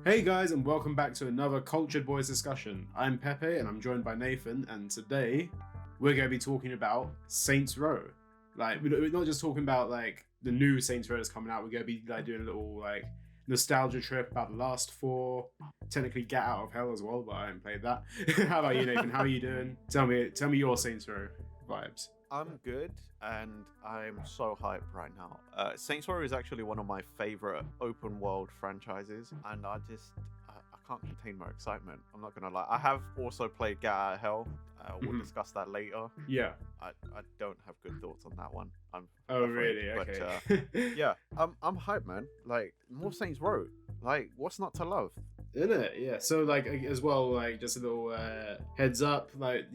Hey guys, and welcome back to another Cultured Boys discussion. I'm Pepe, and I'm joined by Nathan, and today we're going to be talking about Saints Row. Like, we're not just talking about like the new Saints Row that's coming out. We're going to be like doing a little like nostalgia trip about the last four. Technically, Get Out of Hell as well, but I haven't played that. How about you, Nathan? How are you doing? Tell me your Saints Row vibes. I'm good, and I'm so hyped right now. Saints Row is actually one of my favorite open world franchises, and I can't contain my excitement. I'm not gonna lie. I have also played Get Out of Hell. We'll discuss that later. Yeah. I don't have good thoughts on that one. I'm Oh, afraid. really? But Okay. yeah, I'm hyped, man. Like more Saints Row. Like what's not to love? Isn't it? Yeah. So like as well, like just a little heads up, like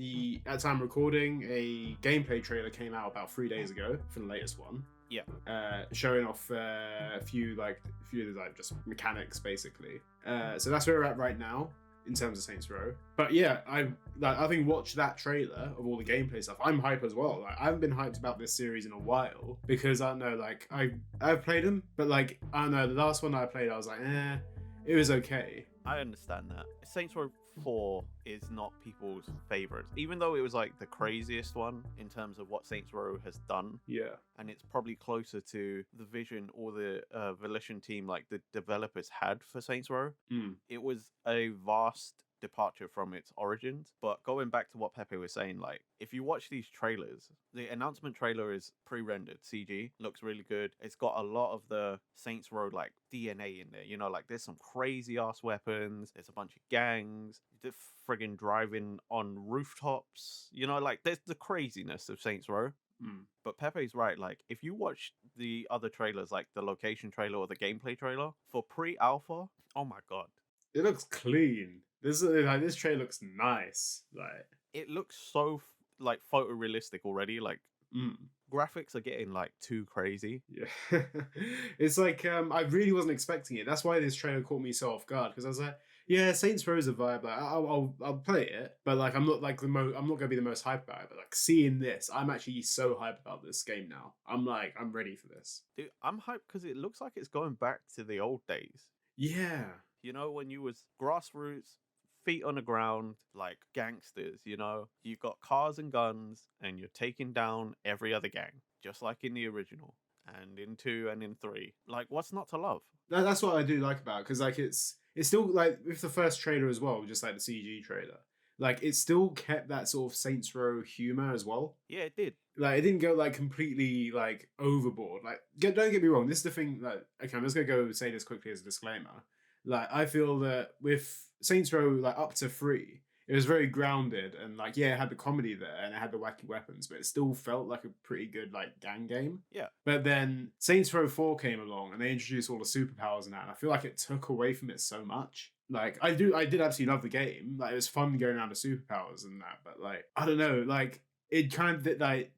at time recording, a gameplay trailer came out about 3 days ago for the latest one. Yeah. Showing off a few just mechanics basically. So that's where we're at right now in terms of Saints Row. But yeah, I think watch that trailer of all the gameplay stuff. I'm hype as well. Like I haven't been hyped about this series in a while because I don't know, like I've played them, but like I don't know, the last one I played, I was like, it was okay. I understand that. Saints Row 4 is not people's favorites, even though it was like the craziest one in terms of what Saints Row has done. Yeah. And it's probably closer to the vision or the Volition team, like the developers had for Saints Row. It was a vast departure from its origins. But going back to what Pepe was saying, like if you watch these trailers, the announcement trailer is pre-rendered CG, looks really good. It's got a lot of the Saints Row like DNA in there, you know, like there's some crazy ass weapons, there's a bunch of gangs, the friggin' driving on rooftops, you know, like there's the craziness of Saints Row. But Pepe's right. Like, if you watch the other trailers, like the location trailer or the gameplay trailer for pre-alpha, oh my god, it looks clean. This trailer looks nice. Like it looks so like photorealistic already. Like graphics are getting like too crazy. Yeah, it's like I really wasn't expecting it. That's why this trailer caught me so off guard because I was like, yeah, Saints Row is a vibe. Like I'll play it, but like I'm not like I'm not gonna be the most hyped about it. But like seeing this, I'm actually so hyped about this game now. I'm ready for this. Dude, I'm hyped because it looks like it's going back to the old days. Yeah. You know, when you was grassroots, feet on the ground, like gangsters, you know? You've got cars and guns, and you're taking down every other gang, just like in the original, and in 2 and in 3. Like, what's not to love? That's what I do like about it, because like it's still like with the first trailer as well, just like the CG trailer. Like it still kept that sort of Saints Row humor as well. Yeah, it did. Like it didn't go like completely like overboard. Like don't get me wrong, this is the thing that okay, I'm just gonna go say this quickly as a disclaimer. Like I feel that with Saints Row like up to 3, it was very grounded and like yeah, it had the comedy there and it had the wacky weapons, but it still felt like a pretty good like gang game. Yeah. But then Saints Row 4 came along and they introduced all the superpowers and that, and I feel like it took away from it so much. Like I did absolutely love the game. Like it was fun going around the superpowers and that, but like I don't know, like it kind of like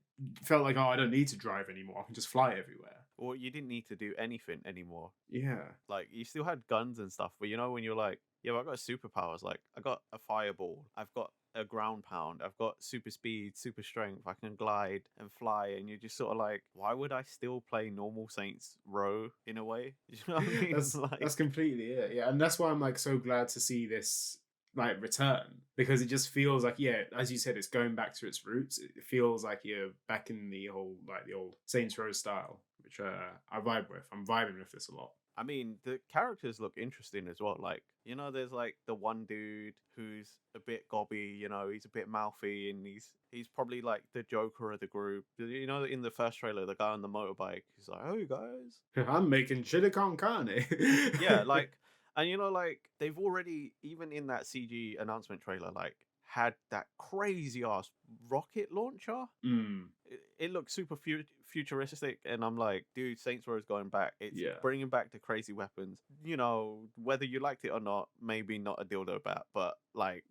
felt like, oh, I don't need to drive anymore. I can just fly everywhere. Well, you didn't need to do anything anymore. Yeah. Like, you still had guns and stuff, but you know, when you're like, yeah, but I got superpowers. Like, I got a fireball. I've got a ground pound. I've got super speed, super strength. I can glide and fly. And you're just sort of like, why would I still play normal Saints Row in a way? You know what I mean? That's completely it. Yeah. And that's why I'm like so glad to see this like return, because it just feels like, yeah, as you said, it's going back to its roots. It feels like you're back in the old Saints Row style, which I vibe with. I'm vibing with this a lot. I mean, the characters look interesting as well. Like, you know, there's like the one dude who's a bit gobby, you know, he's a bit mouthy, and he's probably like the Joker of the group. You know, in the first trailer, the guy on the motorbike, he's like, "Hey guys, I'm making chili con carne." yeah, like, and you know, like they've already, even in that CG announcement trailer, like had that crazy ass rocket launcher. It looks super futuristic, and I'm like, dude, Saints Row is going back. It's bringing back the crazy weapons. You know, whether you liked it or not, maybe not a dildo bat, but like,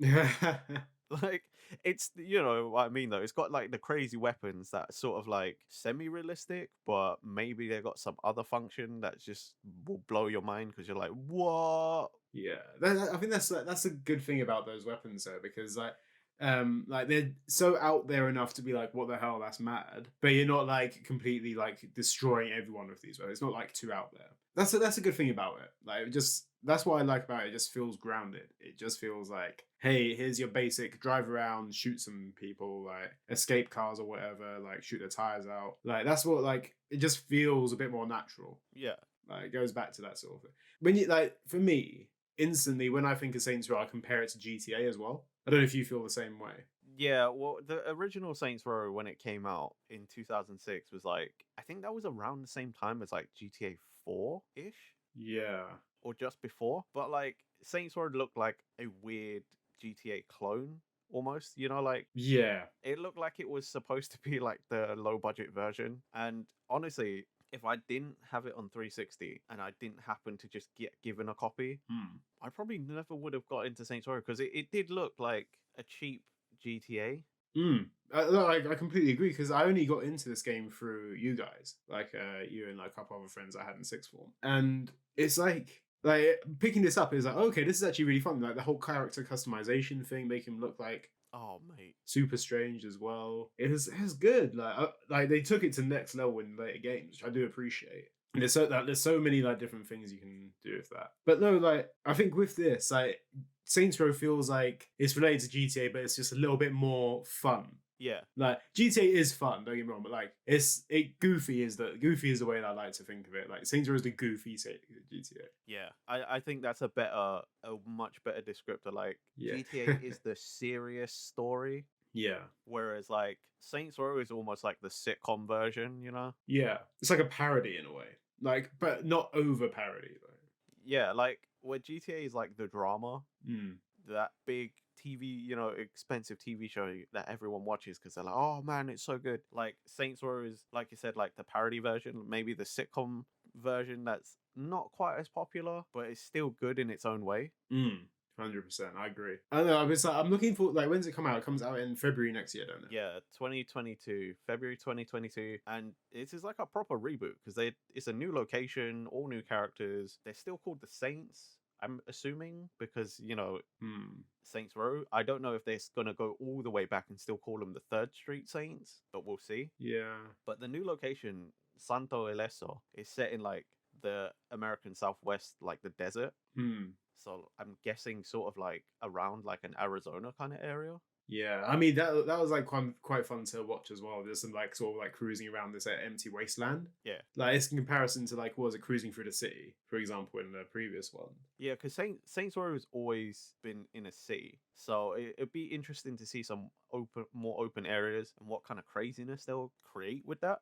like it's, you know what I mean though. It's got like the crazy weapons that sort of like semi-realistic, but maybe they got some other function that just will blow your mind because you're like, what? Yeah, I think that's a good thing about those weapons though, because like Like they're so out there enough to be like, what the hell, that's mad. But you're not like completely like destroying everyone with these. It's not like too out there. That's a good thing about it. Like just that's what I like about it. It just feels grounded. It just feels like, hey, here's your basic drive around, shoot some people, like escape cars or whatever, like shoot their tires out. Like that's what like it just feels a bit more natural. Yeah. Like it goes back to that sort of thing. When you like for me, instantly when I think of Saints Row, I compare it to GTA as well. I don't know if you feel the same way. Yeah, well, the original Saints Row when it came out in 2006 was like, I think that was around the same time as like GTA 4-ish Yeah. or just before. But like Saints Row looked like a weird GTA clone almost, you know, like Yeah. it looked like it was supposed to be like the low budget version. And honestly, if I didn't have it on 360 and I didn't happen to just get given a copy, I probably never would have got into Saints Row because it did look like a cheap GTA. I completely agree because I only got into this game through you guys, like you and like a couple other friends I had in sixth form, and it's like picking this up is like, okay, this is actually really fun. Like the whole character customization thing, make him look like Oh mate, super strange as well. It was good. Like they took it to the next level in later games, which I do appreciate. And there's so many like different things you can do with that. But no, like I think with this, like Saints Row feels like it's related to GTA, but it's just a little bit more fun. yeah. Like GTA is fun, don't get me wrong, but like goofy is the way that I like to think of it. Like Saints Row is the goofy GTA. Yeah, I think that's a much better descriptor. Like Yeah. GTA is the serious story, Yeah. whereas like Saints Row is almost like the sitcom version, you know? Yeah. It's like a parody in a way. Like, but not over parody. Yeah, like where GTA is like the drama, Mm. that big TV, you know, expensive TV show that everyone watches because they're like, oh man, it's so good. Like Saints Row is, like you said, like the parody version, maybe the sitcom version that's not quite as popular, but it's still good in its own way. 100%. I agree. I don't know. I'm looking for like when's it come out? It comes out in February next year, don't it? Yeah, 2022, February 2022, and this is like a proper reboot because it's a new location, all new characters. They're still called the Saints, I'm assuming, because you know Saints Row. I don't know if they're gonna go all the way back and still call them the Third Street Saints, but we'll see. Yeah. But the new location, Santo Ileso, is set in like the American Southwest, like the desert. So I'm guessing sort of like around like an Arizona kind of area. Yeah, I mean that was like quite fun to watch as well. There's some like sort of like cruising around this empty wasteland. Yeah, like it's in comparison to like what was it cruising through the city, for example, in the previous one. Yeah, because Saints Row has always been in a city, so it'd be interesting to see some more open areas and what kind of craziness they'll create with that.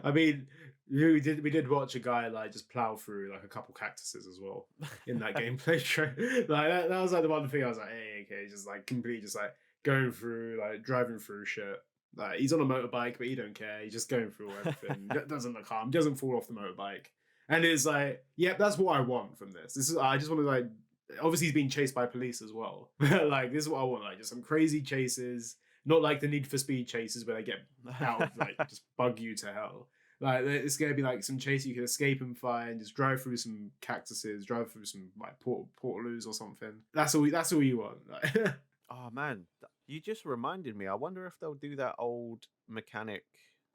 I mean, we did watch a guy like just plow through like a couple cactuses as well in that gameplay show. Like that was like the one thing I was like, hey, okay, just like completely just like going through like driving through shit. Like he's on a motorbike, but he don't care. He's just going through everything. Doesn't look harm. Doesn't fall off the motorbike. And it's like, yep, that's what I want from this. I just want to like. Obviously, he's being chased by police as well. Like this is what I want. Like just some crazy chases. Not like the Need for Speed chases where they get out of like just bug you to hell. Like it's gonna be like some chase you can escape and find. Just drive through some cactuses, drive through some like portaloos or something. That's all you want. Oh man, you just reminded me. I wonder if they'll do that old mechanic.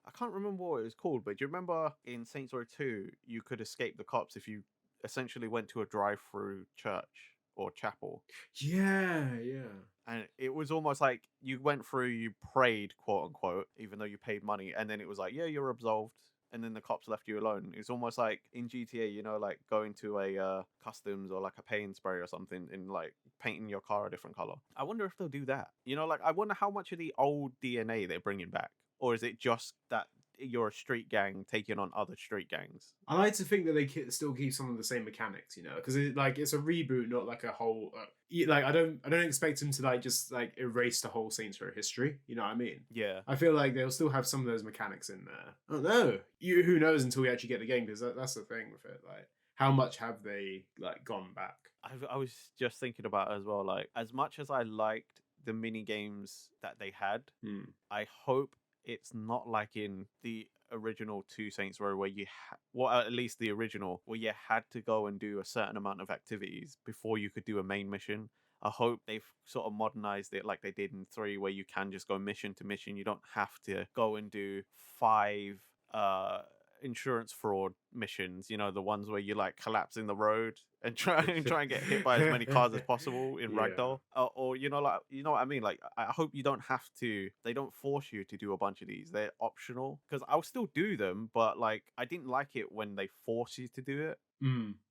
I can't remember what it was called, but do you remember in Saints Row 2 you could escape the cops if you essentially went to a drive-through church or chapel? Yeah. And it was almost like you went through, you prayed, quote unquote, even though you paid money, and then it was like, yeah, you're absolved, and then the cops left you alone. It's almost like in GTA, you know, like going to a customs or like a pay and spray or something, and like painting your car a different color. I wonder if they'll do that. You know, like I wonder how much of the old DNA they're bringing back, or is it just that you're a street gang taking on other street gangs? I like to think that they still keep some of the same mechanics, you know, because it's a reboot, not like a whole. Like I don't expect them to like just like erase the whole Saints Row history. You know what I mean? Yeah. I feel like they'll still have some of those mechanics in there. I don't know. Who knows until we actually get the game, because that's the thing with it. Like, how much have they like gone back? I was just thinking about it as well. Like, as much as I liked the mini games that they had, I hope it's not like in the original two Saints Row where well, at least the original, where you had to go and do a certain amount of activities before you could do a main mission. I hope they've sort of modernized it like they did in 3, where you can just go mission to mission. You don't have to go and do 5 uh insurance fraud missions, the ones where you like collapse in the road and try and get hit by as many cars as possible in Yeah. ragdoll, or like, what I mean, like, I hope you don't have to, they don't force you to do a bunch of these. They're optional, because I'll still do them, but like, I didn't like it when they force you to do it.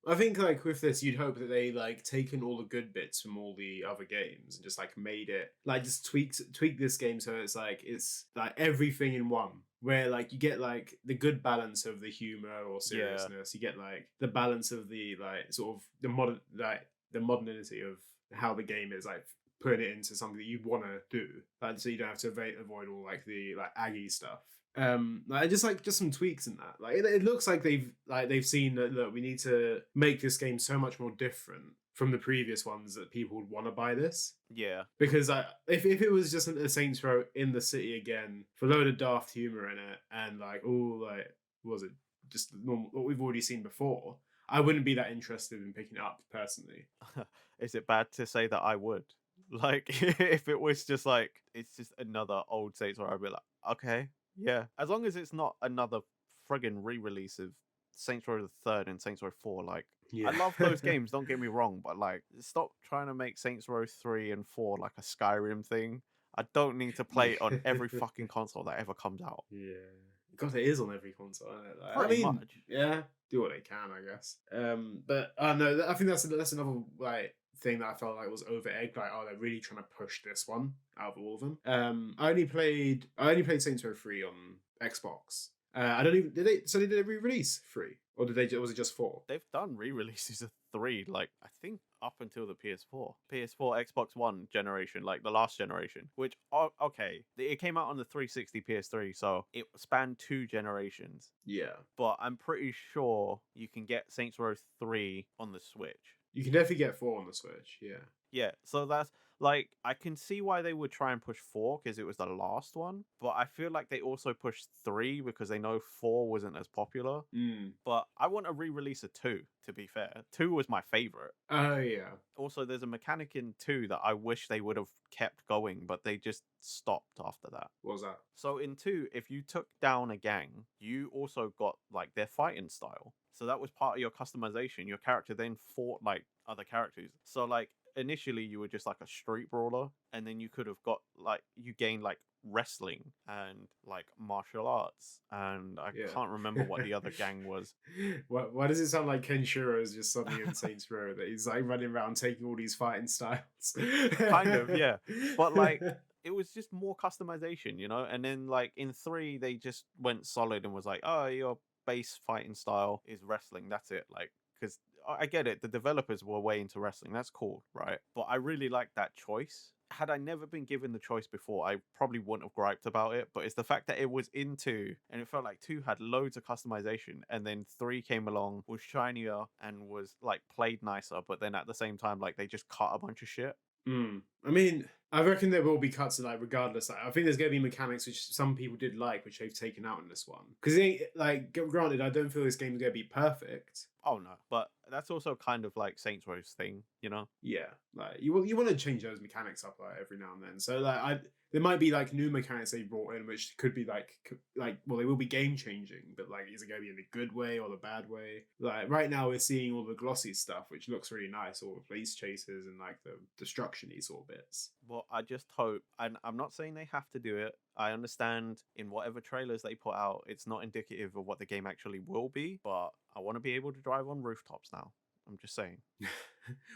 I think like with this, you'd hope that they like taken all the good bits from all the other games and just like made it like just tweak this game so it's like everything in one. Where like you get like the good balance of the humor or seriousness, you get like the balance of the like sort of the modernity of how the game is like putting it into something that you want to do, like so you don't have to avoid all like the like aggy stuff. Like just some tweaks in that. Like it looks like they've seen that, look, we need to make this game so much more different from the previous ones that people would want to buy this. Yeah. Because if it was just a Saints Row in the city again, for a load of daft humor in it, and like like what was it just normal what we've already seen before, I wouldn't be that interested in picking it up personally. Is it bad to say that I would? Like, if it was just like, it's just another old Saints Row, I'd be like, okay, yeah. As long as it's not another friggin' re-release of Saints Row the Third and Saints Row 4, like, Yeah. I love those games, don't get me wrong, but like, stop trying to make Saints Row 3 and 4 like a Skyrim thing. I don't need to play it on every fucking console that ever comes out. Yeah. God, it is on every console, isn't it? Like, Pretty much. Yeah, do what they can, I guess. But no, I think that's another like thing that I felt like was over egged. Like, they're really trying to push this one out of all of them. I only played Saints Row 3 on Xbox. I don't even did they re-release 3 or was it just 4? They've done re-releases of 3, like, I think up until the PS4, Xbox One generation, like the last generation, which, okay, it came out on the 360 PS3, so it spanned 2 generations. Yeah. But I'm pretty sure you can get Saints Row 3 on the Switch. You can definitely get 4 on the Switch, yeah. Yeah, so that's, like, I can see why they would try and push 4 because it was the last one, but I feel like they also pushed 3 because they know 4 wasn't as popular. But I want a re-release of 2, to be fair. 2 was my favorite. Oh, yeah. Also, there's a mechanic in 2 that I wish they would have kept going, but they just stopped after that. What was that? So in 2, if you took down a gang, you also got like their fighting style. So that was part of your customization. Your character then fought like other characters. So like initially you were just like a street brawler, and then you could have got like, you gained like wrestling and like martial arts, and I can't remember what the other gang was. Why does it sound like Kenshiro is just suddenly in Saints Row, that he's like running around taking all these fighting styles? Kind of, yeah. But like, it was just more customization, and then like in 3 they just went solid and was like, oh, your base fighting style is wrestling, that's it. Like, because I get it, the developers were way into wrestling, that's cool, right? But I really like that choice. Had I never been given the choice before, I probably wouldn't have griped about it. But it's the fact that it was in 2, and it felt like 2 had loads of customization, and then 3 came along, was shinier, and was like played nicer, but then at the same time, like, they just cut a bunch of shit. I mean, I reckon there will be cuts in, like, regardless. Like, I think there's going to be mechanics which some people did like, which they've taken out in this one. Because, like, granted, I don't feel this game's going to be perfect. Oh no, but that's also kind of like Saints Row's thing, Yeah, like you want to change those mechanics up like every now and then. So like there might be like new mechanics they brought in, which could be like well, they will be game changing, but like, is it going to be in the good way or the bad way? Like right now we're seeing all the glossy stuff, which looks really nice, all the police chases and like the destruction-y sort of bits. Well, I just hope, and I'm not saying they have to do it. I understand in whatever trailers they put out, it's not indicative of what the game actually will be, but I want to be able to drive on rooftops now. I'm just saying.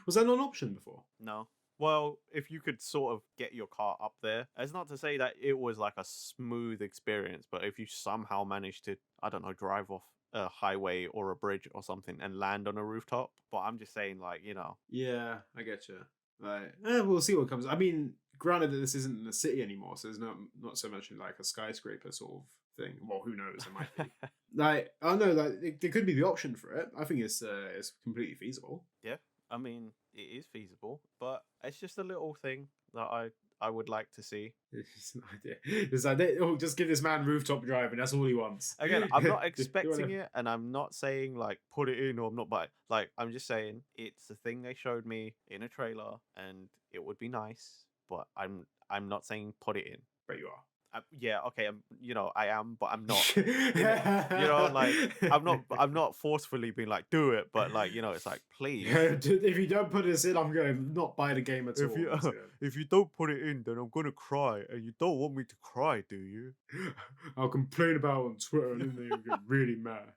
Was that not an option before? No. Well, if you could sort of get your car up there, it's not to say that it was like a smooth experience, but if you somehow managed to, I don't know, drive off a highway or a bridge or something and land on a rooftop. But I'm just saying, like, Yeah, I get you. Like, we'll see what comes. I mean, granted that this isn't in the city anymore, so there's not so much like a skyscraper sort of thing. Well, who knows? It might be. Like, I don't know, like there could be the option for it. I think it's completely feasible. Yeah, I mean, it is feasible, but it's just a little thing that I would like to see. It's an idea. It's like, just give this man rooftop drive, and that's all he wants. Again, I'm not expecting it, and I'm not saying like put it in or I'm not buying. Like I'm just saying it's a thing they showed me in a trailer, and it would be nice. But I'm not saying put it in. But you are. Yeah, okay, I am, but I'm not. Like I'm not forcefully being like do it, but like it's like please. If you don't put this in, I'm going to not buy the game at all. If you don't put it in, then I'm gonna cry, and you don't want me to cry, do you? I'll complain about it on Twitter, and then they get really mad.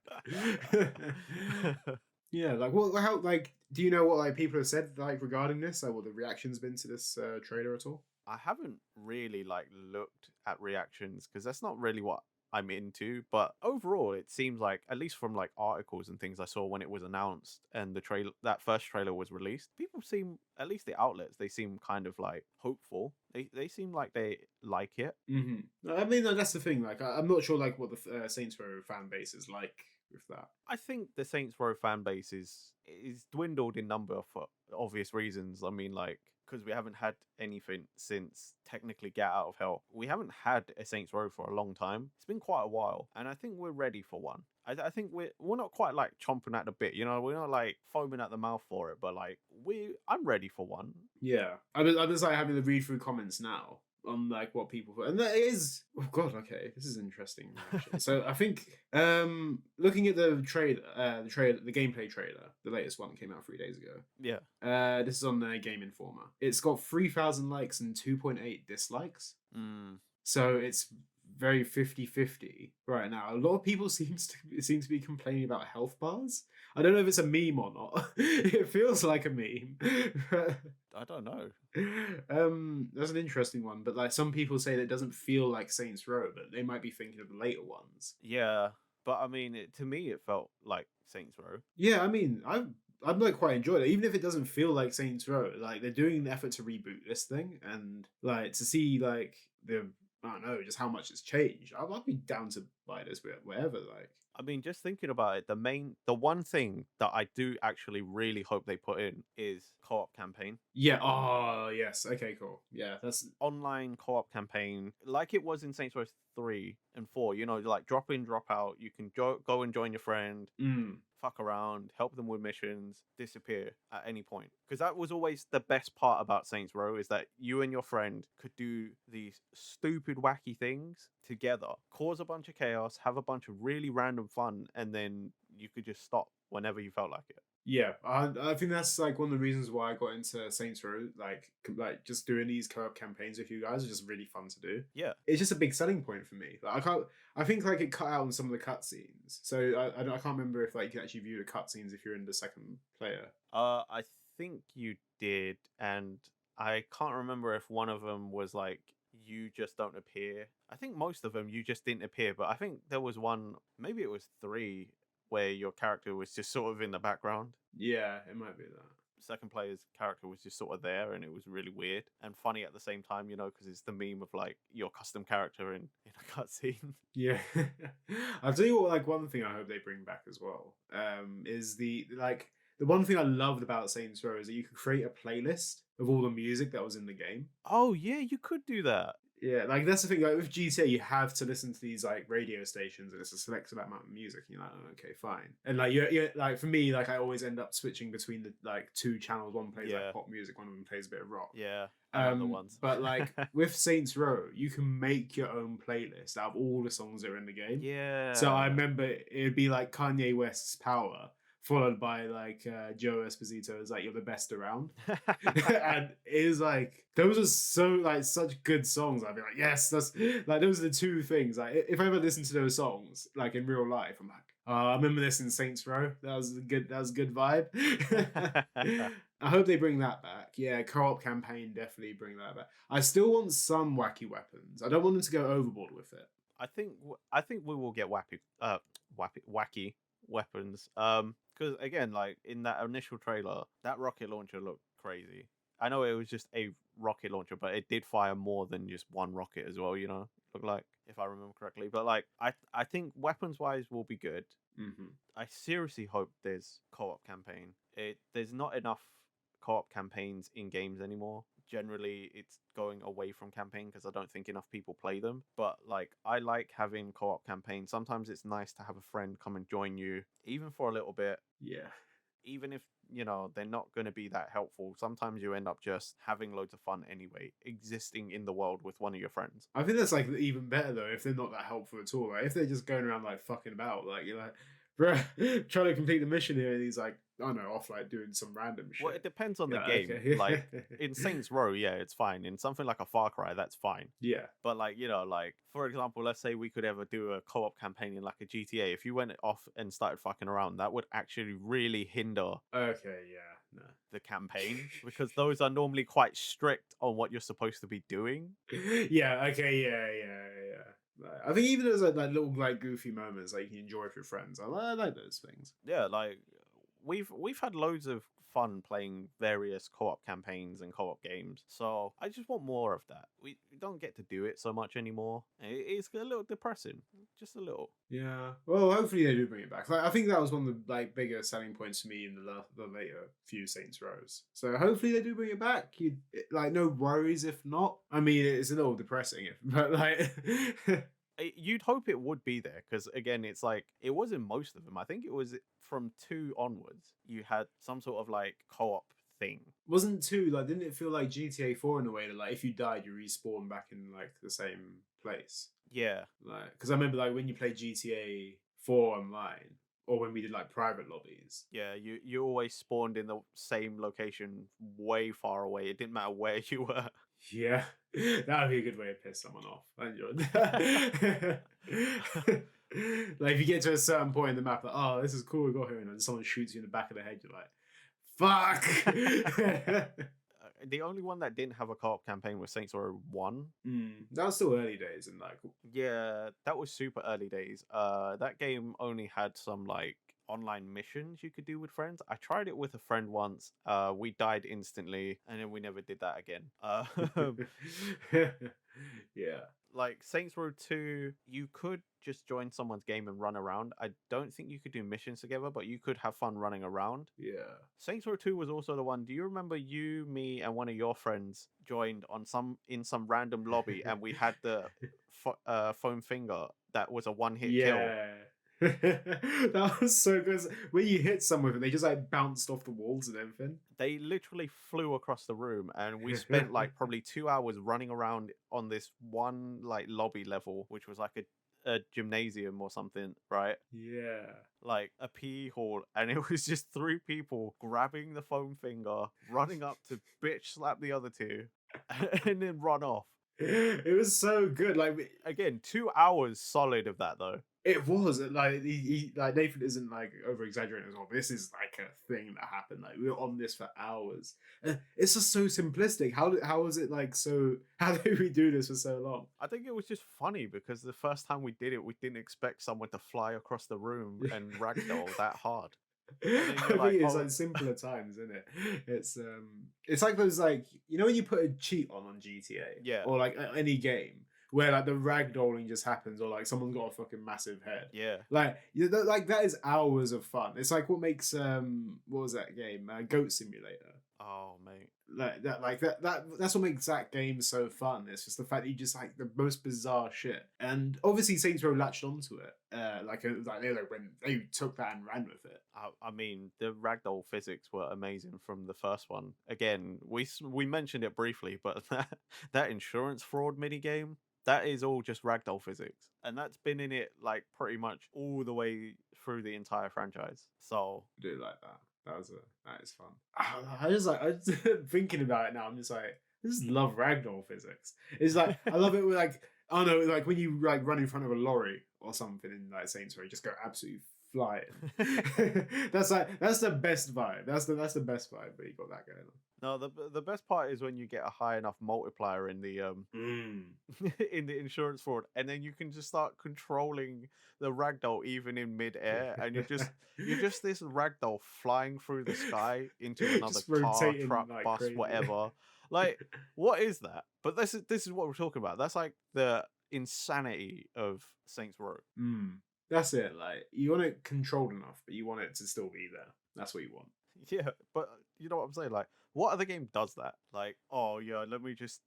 Yeah, like how do you know what like people have said like regarding this? Like what the reaction's been to this trailer at all? I haven't really like looked at reactions because that's not really what I'm into. But overall, it seems like at least from like articles and things I saw when it was announced and that first trailer was released, people seem, at least the outlets, they seem kind of like hopeful. They seem like they like it. Mm-hmm. I mean, that's the thing. Like, I'm not sure like what the Saints Row fan base is like with that. I think the Saints Row fan base is dwindled in number for obvious reasons. I mean, like, because we haven't had anything since technically Get Out of Hell. We haven't had a Saints Row for a long time. It's been quite a while, and I think we're ready for one. I think we're not quite like chomping at the bit, we're not like foaming at the mouth for it, but like I'm ready for one. Yeah, I'm just like having to read through comments now on like what people and that is okay, this is interesting actually. So I think looking at the gameplay trailer, the latest one came out 3 days ago. Yeah. This is on the Game Informer. It's got 3,000 likes and 2.8 dislikes. So it's very 50-50 right now. A lot of people seem to be complaining about health bars. I don't know if it's a meme or not. It feels like a meme. I don't know. That's an interesting one, but like some people say that it doesn't feel like Saints Row, but they might be thinking of the later ones. Yeah, but I mean, to me, it felt like Saints Row. Yeah, I mean, I'm like quite enjoyed it, even if it doesn't feel like Saints Row. Like they're doing an effort to reboot this thing, and like to see like I don't know, just how much it's changed. I'd be down to buy this wherever. Like, I mean, just thinking about it, the one thing that I do actually really hope they put in is co-op campaign. Yeah. Oh, yes. Okay, cool. Yeah, that's online co-op campaign, like it was in Saints Row 3 and 4. Like drop in, drop out. You can go and join your friend. Fuck around, help them with missions, disappear at any point. Because that was always the best part about Saints Row, is that you and your friend could do these stupid, wacky things together, cause a bunch of chaos, have a bunch of really random fun, and then you could just stop whenever you felt like it. Yeah, I think that's like one of the reasons why I got into Saints Row. Like just doing these co-op campaigns with you guys is just really fun to do. Yeah, it's just a big selling point for me. Like I think like it cut out on some of the cutscenes, so I can't remember if like you can actually view the cutscenes if you're in the second player. I think you did, and I can't remember if one of them was like you just don't appear. I think most of them you just didn't appear, but I think there was one, maybe it was 3, where your character was just sort of in the background. Yeah, it might be that. Second player's character was just sort of there, and it was really weird and funny at the same time, because it's the meme of like your custom character in a cutscene. Yeah. I'll tell you what, like one thing I hope they bring back as well, is the one thing I loved about Saints Row is that you could create a playlist of all the music that was in the game. Oh yeah, you could do that. Yeah, like that's the thing. Like with GTA, you have to listen to these like radio stations, and it's a selected amount of music. And you're like, oh, okay, fine. And like you're like for me, like I always end up switching between the like 2 channels. One plays like pop music, one of them plays a bit of rock. Yeah, other ones. But like with Saints Row, you can make your own playlist out of all the songs that are in the game. Yeah. So I remember it'd be like Kanye West's "Power," followed by like Joe Esposito's like "You're the Best Around," and it was like those are so like such good songs. I'd be like, yes, that's like those are the 2 things. Like if I ever listen to those songs like in real life, I'm like, I remember this in Saints Row. That was a good vibe. I hope they bring that back. Yeah, co-op campaign, definitely bring that back. I still want some wacky weapons. I don't want them to go overboard with it. I think we will get wacky weapons. Because again, like in that initial trailer, that rocket launcher looked crazy. I know it was just a rocket launcher, but it did fire more than just one rocket as well. Looked like, if I remember correctly. But like, I think weapons wise will be good. I seriously hope there's co-op campaign. There's not enough co-op campaigns in games anymore. generally it's going away from campaign because I don't think enough people play them. But like, I like having co-op campaigns. Sometimes it's nice to have a friend come and join you, even for a little bit. Yeah. Even if, they're not going to be that helpful, sometimes you end up just having loads of fun anyway, existing in the world with one of your friends. I think that's like even better though if they're not that helpful at all. Like if they're just going around like fucking about, like you're like, bro, trying to complete the mission here, and he's like, I don't know, off like doing some random shit. Well, it depends on the Yeah, game. okay. Like in Saints Row, yeah, it's fine. In something like a Far Cry, that's fine. Yeah. But like, like for example, let's say we could ever do a co-op campaign in like a GTA. If you went off and started fucking around, that would actually really hinder Okay, yeah, no. the campaign because those are normally quite strict on what you're supposed to be doing. Yeah, okay, yeah. I think even there's like little like goofy moments like you can enjoy with your friends. I like those things. Yeah, like we've had loads of fun playing various co-op campaigns and co-op games. So I just want more of that. We don't get to do it so much anymore. It's a little depressing, just a little. Yeah. Well, hopefully they do bring it back. Like I think that was one of the like bigger selling points for me in the later few Saints Rows. So hopefully they do bring it back. You like no worries if not. I mean, it's a little depressing, but like. You'd hope it would be there because again, it's like it was in most of them. I think it was from 2 onwards. You had some sort of like co-op thing. Wasn't 2 like? Didn't it feel like GTA 4 in a way that like if you died, you respawn back in like the same place? Yeah. Like because I remember like when you play GTA 4 online. Or when we did like private lobbies. Yeah, you always spawned in the same location way far away. It didn't matter where you were. Yeah, that would be a good way to piss someone off. I enjoyed that. Like if you get to a certain point in the map, like, oh, this is cool, we got here, and then someone shoots you in the back of the head, you're like, fuck. The only one that didn't have a co-op campaign was Saints Row 1. That was still early days, and like, yeah, that was super early days. That game only had some like online missions you could do with friends. I tried it with a friend once. We died instantly, and then we never did that again. Yeah. Like Saints Row 2, you could just join someone's game and run around. I don't think you could do missions together, but you could have fun running around. Yeah. Saints Row 2 was also the one. Do you remember you, me, and one of your friends joined in some random lobby, and we had the foam finger that was a one-hit kill? That was so good. When you hit someone, they just like bounced off the walls and everything. They literally flew across the room, and we spent like probably 2 hours running around on this one like lobby level, which was like a gymnasium or something, right? Yeah. Like a PE hall, and it was just 3 people grabbing the foam finger, running up to bitch slap the other 2, and then run off. It was so good. Like again, 2 hours solid of that though. It was like he like Nathan isn't like over exaggerating as well. This is like a thing that happened. Like we were on this for hours. It's just so simplistic. How was it like so? How did we do this for so long? I think it was just funny because the first time we did it, we didn't expect someone to fly across the room and ragdoll that hard. I think it's like simpler times, isn't it? It's like those like when you put a cheat on GTA, yeah, or like any game where like the ragdolling just happens, or like someone's got a fucking massive head. Yeah, like like that is hours of fun. It's like what makes what was that game? Goat Simulator. Oh mate, that's what makes that game so fun. It's just the fact that you just like the most bizarre shit. And obviously Saints Row latched onto it. When they took that and ran with it. I mean, the ragdoll physics were amazing from the first one. Again, we mentioned it briefly, but that insurance fraud mini game, that is all just ragdoll physics, and that's been in it like pretty much all the way through the entire franchise. So I do like that. That is fun. I just thinking about it now. I'm just like, I just love ragdoll physics. It's like I love it with like I don't know, like when you like run in front of a lorry or something in like Saints Row, you just go absolutely flying. That's the best vibe. That's the best vibe. But you got that going on. No, the best part is when you get a high enough multiplier in the in the insurance fraud, and then you can just start controlling the ragdoll even in mid-air, and you're just this ragdoll flying through the sky into another car, truck, like bus, crazy. Whatever. Like, what is that? But this is what we're talking about. That's like the insanity of Saints Row. That's it. Like you want it controlled enough, but you want it to still be there. That's what you want. Yeah, but you know what I'm saying? Like, what other game does that? Like, oh yeah, let me just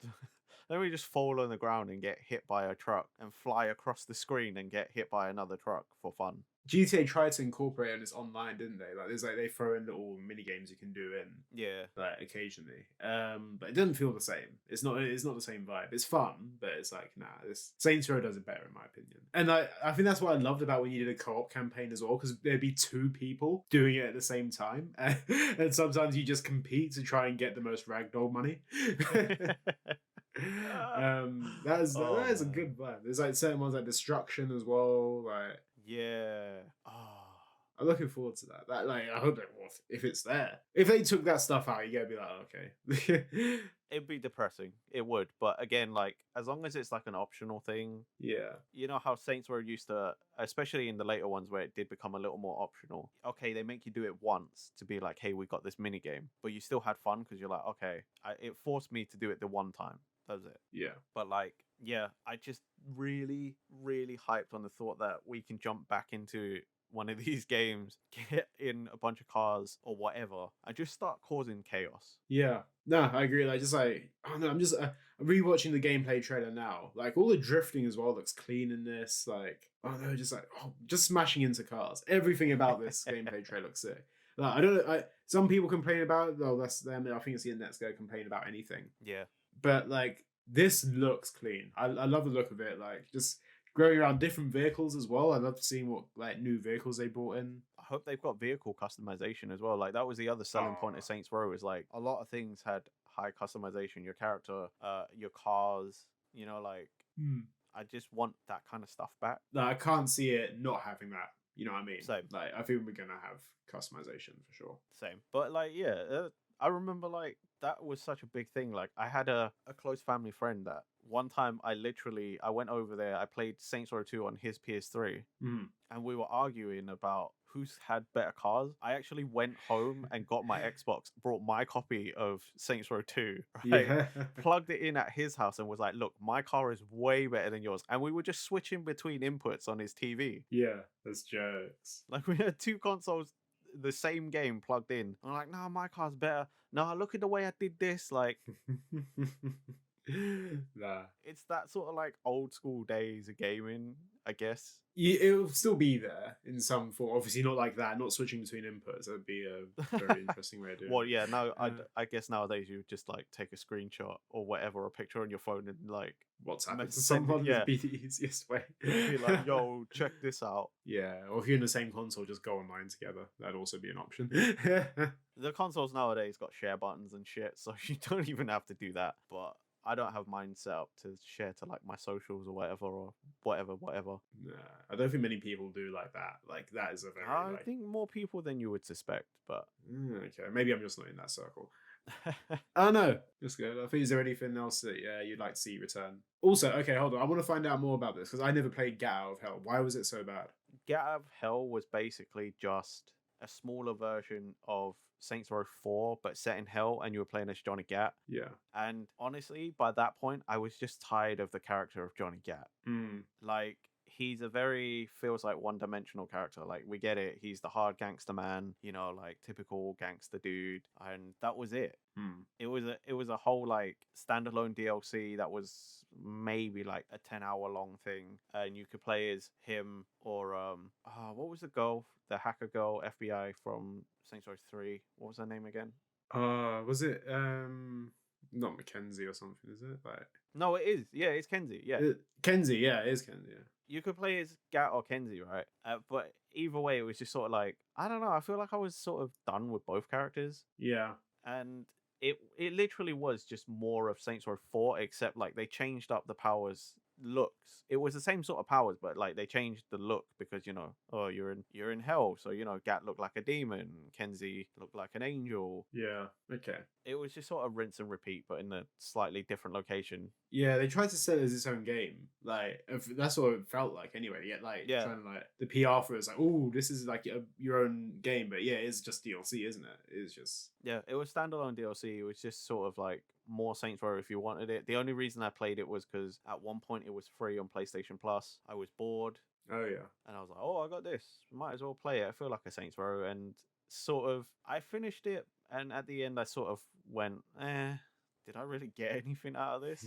let me just fall on the ground and get hit by a truck and fly across the screen and get hit by another truck for fun. GTA tried to incorporate on this online, didn't they? Like, there's like they throw in little mini games you can do in, Yeah. like occasionally. But it doesn't feel the same. It's not. It's not the same vibe. It's fun, but it's like nah. This Saints Row does it better in my opinion. And I think that's what I loved about when you did a co-op campaign as well, because there'd be two people doing it at the same time, and sometimes you just compete to try and get the most ragdoll money. That is a Man. good vibe. There's like certain ones like destruction as well. Like Yeah. Oh. I'm looking forward to that. That like I hope it will if it's there. If they took that stuff out, you gotta be like, okay. It'd be depressing. It would. But again, like, as long as it's like an optional thing, Yeah. you know how Saints were used to, especially in the later ones where it did become a little more optional. Okay, they make you do it once to be like, hey, we got this mini game, but you still had fun because you're like, okay, it forced me to do it the one time. That's it. Yeah. But like, yeah, I just really, really hyped on the thought that we can jump back into one of these games, get in a bunch of cars or whatever, and just start causing chaos. Yeah. No, I agree. Like just like I don't know, I'm just rewatching the gameplay trailer now. Like all the drifting as well looks clean in this. Like oh no, just like just smashing into cars. Everything about this gameplay trailer looks sick. Like I don't know. Some people complain about it, though. That's them. I think it's the internet's gonna complain about anything. Yeah. But like this looks clean. I love the look of it. Like just growing around different vehicles as well. I love seeing what like new vehicles they brought in. I hope they've got vehicle customization as well. Like that was the other selling point of Saints Row is like a lot of things had high customization. Your character, your cars, like I just want that kind of stuff back. No, I can't see it not having that. You know what I mean? Same. Like I think we're gonna have customization for sure. Same. But like yeah, I remember like that was such a big thing. Like I had a close family friend that one time I went over there, I played Saints Row 2 on his PS3 and we were arguing about who's had better cars. I actually went home and got my Xbox, brought my copy of Saints Row 2, right? Yeah. Plugged it in at his house and was like, look, my car is way better than yours. And we were just switching between inputs on his TV. Yeah, that's jokes. Like we had two consoles, the same game plugged in. I'm like, no, my car's better. No, look at the way I did this. Like, Nah. it's that sort of like old school days of gaming, I guess. It'll still be there in some form. Obviously, not like that. Not switching between inputs. That'd be a very interesting way of doing Well, it. yeah, no, I guess nowadays you just like take a screenshot or whatever, a picture on your phone and like WhatsApp it to send it- someone yeah. would be the easiest way. be like, yo, check this out. Yeah, or if you're in the same console, just go online together. That'd also be an option. The consoles nowadays got share buttons and shit, so you don't even have to do that. But I don't have mine set up to share to like my socials or whatever. Nah, I don't think many people do like that. Like that is a very. I like, think more people than you would suspect, but okay, maybe I'm just not in that circle. I don't know. Just good. I think is there anything else that you'd like to see return? Also, okay, hold on. I want to find out more about this because I never played Get Out of Hell. Why was it so bad? Get Out of Hell was basically just a smaller version of Saints Row 4, but set in hell, and you were playing as Johnny Gat. Yeah. And honestly, by that point, I was just tired of the character of Johnny Gat. Like, he's a very, feels like one-dimensional character. Like, we get it. He's the hard gangster man, like typical gangster dude. And that was it. It was a whole like standalone DLC that was maybe like a 10-hour long thing, and you could play as him or what was the hacker girl FBI from Saints Row 3? What was her name again? Was it not Mackenzie or something? Is it like? No, it is. Yeah, it's Kenzie. Yeah, Kenzie. Yeah, it is Kenzie. Yeah. You could play as Gat or Kenzie, right? But either way, it was just sort of like I don't know. I feel like I was sort of done with both characters. Yeah. And it literally was just more of Saints Row 4, except like they changed up the powers looks. It was the same sort of powers, but like they changed the look because you're in hell, so Gat looked like a demon, Kenzie looked like an angel. Yeah. Okay. It was just sort of rinse and repeat, but in a slightly different location. Yeah, they tried to sell it as its own game. Like that's what it felt like anyway. Trying to like the PR for it was like, oh, this is like your own game, but yeah, it's just DLC, isn't it? It's just it was standalone DLC. It was just sort of like more Saints Row if you wanted it. The only reason I played it was because at one point it was free on PlayStation Plus. I was bored. Oh yeah. And I was like, oh, I got this. Might as well play it. I feel like a Saints Row. And sort of, I finished it. And at the end, I sort of went, did I really get anything out of this?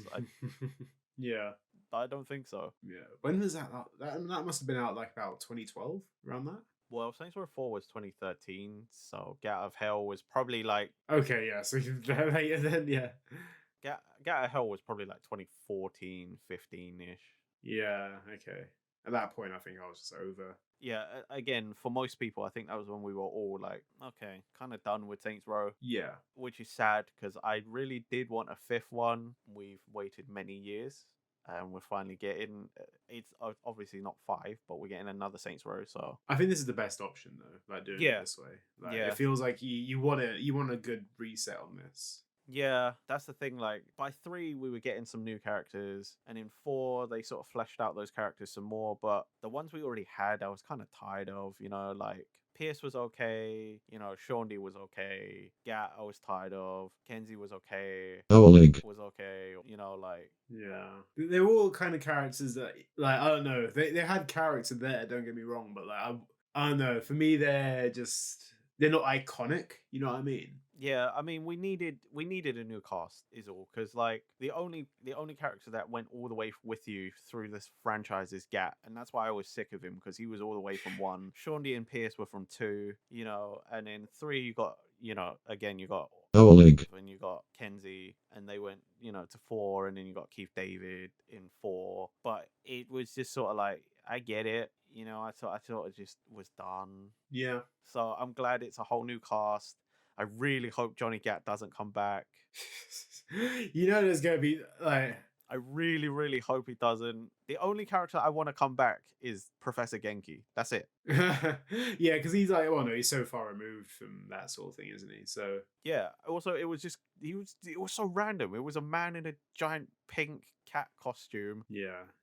Yeah. I don't think so. Yeah. When was that out? That must have been out like about 2012, around that. Well, Saints Row 4 was 2013. So Get Out of Hell was probably like. Okay, yeah. So later then, yeah. Get Out of Hell was probably like 2014, 15 ish. Yeah, okay. At that point, I think I was just over. Yeah, again, for most people, I think that was when we were all like, okay, kind of done with Saints Row. Yeah. Which is sad because I really did want a fifth one. We've waited many years and we're finally getting it's obviously not 5, but we're getting another Saints Row. So I think this is the best option though, like doing it this way. Like it feels like you want a good reset on this. Yeah, that's the thing. Like by 3, we were getting some new characters, and in 4, they sort of fleshed out those characters some more. But the ones we already had, I was kind of tired of. You know, like Pierce was okay. You know, Shaundy was okay. Gat, I was tired of. Kenzie was okay. Oleg was okay. You know, like they're all kind of characters that, like, I don't know. They had character there. Don't get me wrong, but like I don't know. For me, they're not iconic. You know what I mean? Yeah, I mean, we needed a new cast is all, because like the only character that went all the way with you through this franchise is Gat, and that's why I was sick of him, because he was all the way from 1. Shaundy and Pierce were from 2, you know, and in 3 you got, you know, again you got Oleg and you got Kenzie, and they went, you know, to 4, and then you got Keith David in 4, but it was just sort of like, I get it. You know, I thought it just was done. Yeah. So I'm glad it's a whole new cast. I really hope Johnny Gat doesn't come back. You know, there's gonna be like. I really, really hope he doesn't. The only character I want to come back is Professor Genki. That's it. Yeah, because he's like, well, no, he's so far removed from that sort of thing, isn't he? So yeah. Also, it was so random. It was a man in a giant pink cat costume,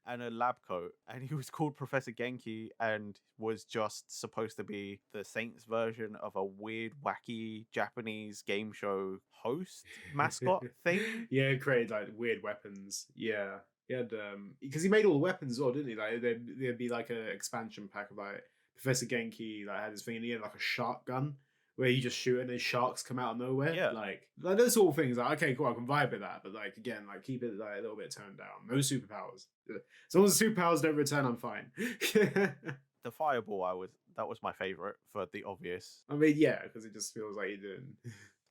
and a lab coat, and he was called Professor Genki, and was just supposed to be the Saints version of a weird, wacky Japanese game show host mascot thing. Yeah, he created like weird weapons. Yeah. He had because he made all the weapons as well, didn't he? Like there'd be like an expansion pack of like Professor Genki like had his thing, and he had like a shark gun where you just shoot and then sharks come out of nowhere. Yeah. Like those sort of things. Like, okay, cool, I can vibe with that, but like again, like keep it like a little bit toned down. No superpowers. As long as the superpowers don't return, I'm fine. The fireball, that was my favorite for the obvious. I mean, yeah, because it just feels like you're doing.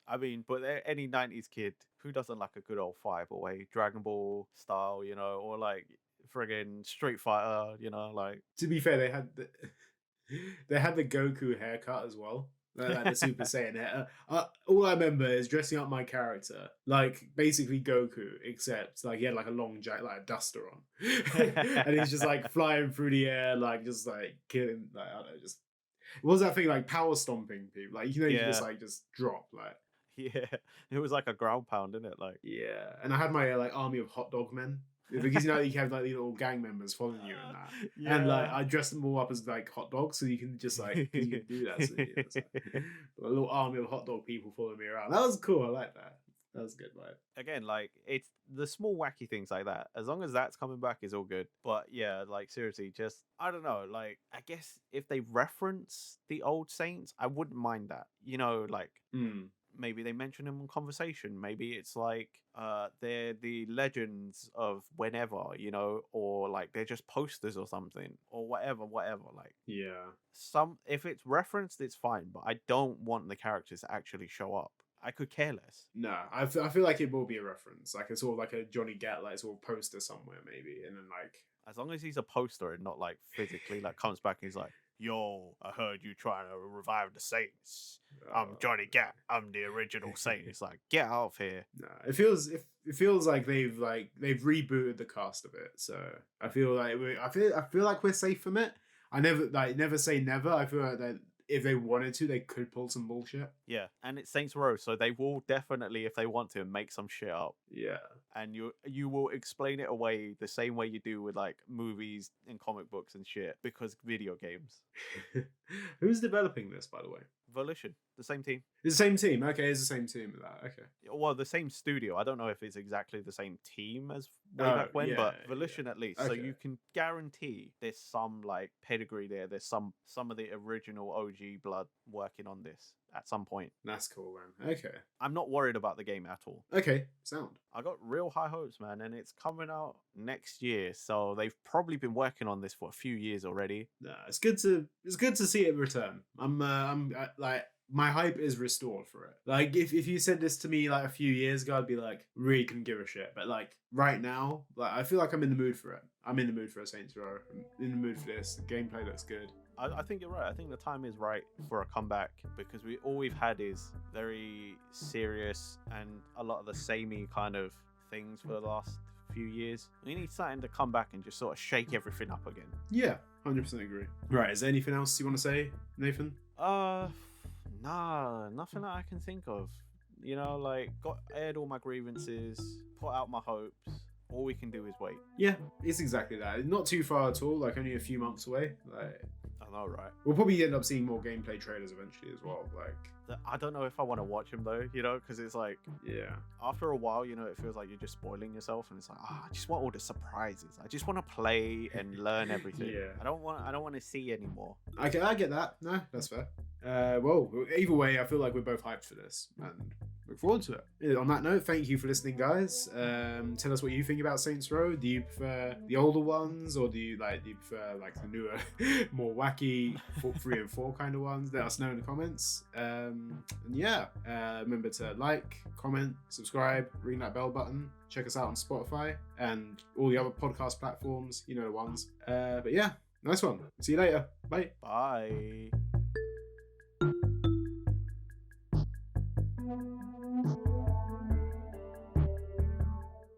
I mean, but any 90s kid who doesn't like a good old fireball, Dragon Ball style, you know, or like friggin' Street Fighter, you know, like. To be fair, they had the Goku haircut as well. Like the Super Saiyan hair. All I remember is dressing up my character like basically Goku, except like he had like a long jacket, like a duster on, and he's just like flying through the air, like just like killing, like I don't know, just what was that thing like power stomping people? Like you can just drop like. Yeah, it was like a ground pound, isn't it? Like and I had my like army of hot dog men. Because you know you can have like these little gang members following you and that, and like I dressed them all up as like hot dogs, so you can just like you can do that. So, like, a little army of hot dog people following me around. That was cool. I like that. That was good, right? Again, like it's the small wacky things like that. As long as that's coming back, is all good. But yeah, like seriously, just I don't know. Like I guess if they reference the old Saints, I wouldn't mind that. You know, like. Maybe they mention them in conversation. Maybe it's like they're the legends of whenever, you know, or like they're just posters or something, or whatever. Like if it's referenced, it's fine. But I don't want the characters to actually show up. I could care less. No, I feel like it will be a reference, like a sort of like a Johnny Gat like sort of poster somewhere maybe, and then like as long as he's a poster and not like physically like comes back and he's like, yo, I heard you trying to revive the Saints. I'm Johnny Gat. I'm the original Saint. It's like, get out of here. No, it feels like they've rebooted the cast of it. So I feel like we're safe from it. I never say never. I feel like that if they wanted to, they could pull some bullshit. Yeah, and it's Saints Row, so they will definitely, if they want to, make some shit up. Yeah, and you will explain it away the same way you do with like movies and comic books and shit, because video games. Who's developing this, by the way? Volition, the same team. It's the same team. Okay, it's the same team with that. Okay. Well, the same studio. I don't know if it's exactly the same team as way back when, yeah, but Volition at least. So Okay. you can guarantee there's some like pedigree there. There's some of the original OG blood working on this at some point. That's cool, man. Okay. I'm not worried about the game at all. Okay, sound. I got real high hopes, man, and it's coming out next year. So they've probably been working on this for a few years already. Nah, it's good to see it return. Like, my hype is restored for it. Like, if you said this to me like a few years ago, I'd be like, really couldn't give a shit. But like right now, like I feel like I'm in the mood for it. I'm in the mood for a Saints Row. I'm in the mood for this. The gameplay looks good. I think you're right. I think the time is right for a comeback because all we've had is very serious and a lot of the samey kind of things for the last few years. We need something to come back and just sort of shake everything up again. Yeah, 100% agree. Right, is there anything else you want to say, Nathan? Nah, nothing that I can think of. You know, like, aired all my grievances, put out my hopes. All we can do is wait. Yeah, it's exactly that. Not too far at all, like only a few months away. Like, I know, right? We'll probably end up seeing more gameplay trailers eventually as well. Like, I don't know if I want to watch them though, you know, because it's like, yeah, after a while, you know, it feels like you're just spoiling yourself, and it's like, I just want all the surprises. I just want to play and learn everything. Yeah. I don't want to see anymore. I get that. No, that's fair. Well, either way, I feel like we're both hyped for this and look forward to it. On that note, thank you for listening, guys. Tell us what you think about Saints Row. Do you prefer the older ones, or do you prefer like the newer, more wacky 3 and 4 kind of ones? Let us know in the comments. And yeah, remember to like, comment, subscribe, ring that bell button. Check us out on Spotify and all the other podcast platforms. You know the ones. But yeah, nice one. See you later. Bye. Bye.